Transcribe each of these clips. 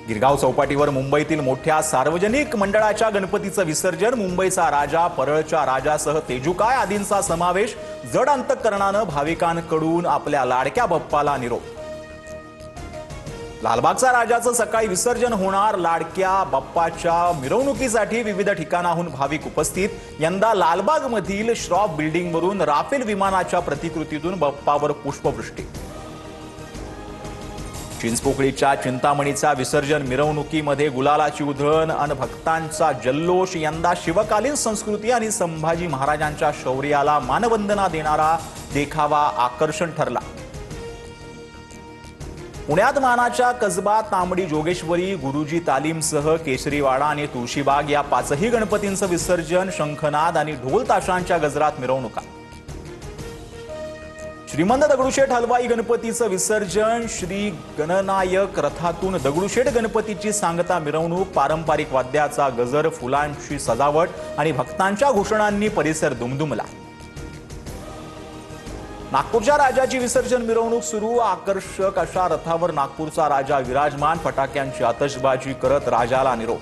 गिरगाव चौपाटीवर मुंबईतील मोठ्या सार्वजनिक मंडळाच्या गणपतीचं विसर्जन, मुंबईचा राजा, परळच्या राजासह तेजुकाय आदींचा समावेश, जड अंतःकरणानं भाविकांकडून आपल्या लाडक्या बाप्पाला निरोप। लालबागचा राजाचं सकाळी विसर्जन होणार, लाडक्या बाप्पाच्या मिरवणुकीसाठी विविध ठिकाणाहून भाविक उपस्थित। यंदा लालबागमधील श्रॉफ बिल्डिंगवरून राफेल विमानाच्या प्रतिकृतीतून बाप्पावर पुष्पवृष्टी। चिंचपोकळीच्या चिंतामणीचा विसर्जन मिरवणुकीमध्ये गुलालाची उधळण आणि भक्तांचा जल्लोष। यंदा शिवकालीन संस्कृती आणि संभाजी महाराजांच्या शौर्याला मानवंदना देणारा देखावा आकर्षण ठरला। पुण्यात मानाच्या कसबा, तांबडी जोगेश्वरी, गुरुजी तालीमसह केसरीवाडा आणि तुळशीबाग या पाचही गणपतींचं विसर्जन, शंखनाद आणि ढोल ताशांच्या गजरात मिरवणुका। श्रीमंत दगडूशेठ हलवाई गणपतीचं विसर्जन, श्री गणनायक रथातून दगडूशेठ गणपतीची सांगता मिरवणूक, पारंपरिक वाद्याचा गजर, फुलांची सजावट आणि भक्तांच्या घोषणांनी परिसर दुमदुमला। नागपूरच्या राजाची विसर्जन मिरवणूक सुरू, आकर्षक अशा रथावर नागपूरचा राजा विराजमान, फटाक्यांची आतषबाजी करत राजाला निरोप।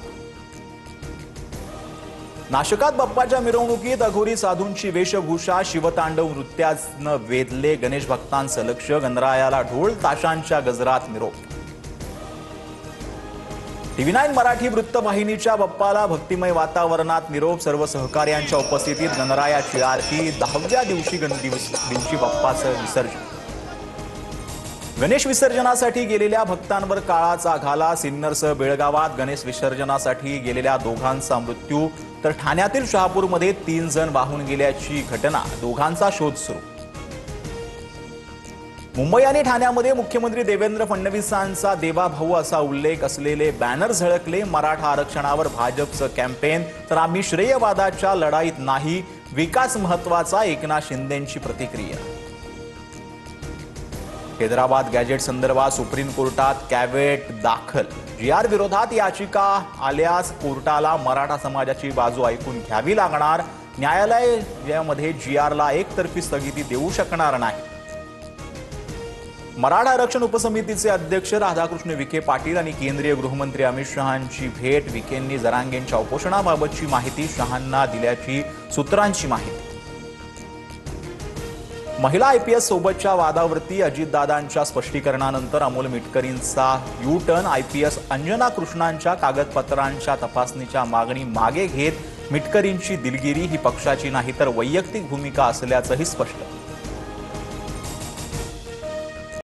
नाशिकात बाप्पाच्या मिरवणुकीत अघोरी साधूंची वेशभूषा, शिवतांडव नृत्यानं वेधले गणेश भक्तांचं लक्ष, गणरायाला ढोल ताशांच्या गजरात निरोप। TV9 मराठी वृत्तवाहिनीच्या बाप्पाला भक्तिमय वातावरणात निरोप, सर्व सहकार्यांच्या उपस्थितीत गणरायाची आरती, 10व्या दिवशी बाप्पाचं विसर्जन। गणेश विसर्जनासाठी गेलेल्या भक्तांवर काळाचा घाला, सिन्नरसह बेळगावात गणेश विसर्जनासाठी गेलेल्या दोघांचा मृत्यू, तर ठाण्यातील शहापूरमध्ये 3 जण वाहून गेल्याची घटना, दोघांचा शोध सुरू। मुंबई आणि ठाण्यामध्ये मुख्यमंत्री देवेंद्र फडणवीसांचा देवाभाऊ असा उल्लेख असलेले बॅनर झळकले, मराठा आरक्षणावर भाजपचं कॅम्पेन, तर आम्ही श्रेयवादाच्या लढाईत नाही, विकास महत्वाचा, एकनाथ शिंदेंची प्रतिक्रिया। हैदराबाद गॅजेट संदर्भात सुप्रीम कोर्टात कॅव्हेट दाखल, GR विरोधात याचिका आल्यास कोर्टाला मराठा समाजाची बाजू ऐकून घ्यावी लागणार, न्यायालय यामध्ये GRला एकतर्फी स्थगिती देऊ शकणार नाही। मराठा आरक्षण उपसमितीचे अध्यक्ष राधाकृष्ण विखे पाटील आणि केंद्रीय गृहमंत्री अमित शहांची भेट, विखेंनी जरांगेंच्या उपोषणाबाबतची माहिती शहांना दिल्याची सूत्रांची माहिती। महिला IPS सोबतच्या वादावरती अजितदादांच्या स्पष्टीकरणानंतर अमोल मिटकरींचा U-टर्न, IPS अंजना कृष्णांच्या कागदपत्रांच्या तपासणीच्या मागणी मागे घेत मिटकरींची दिलगिरी ही पक्षाची नाही तर वैयक्तिक भूमिका असल्याचंही स्पष्ट।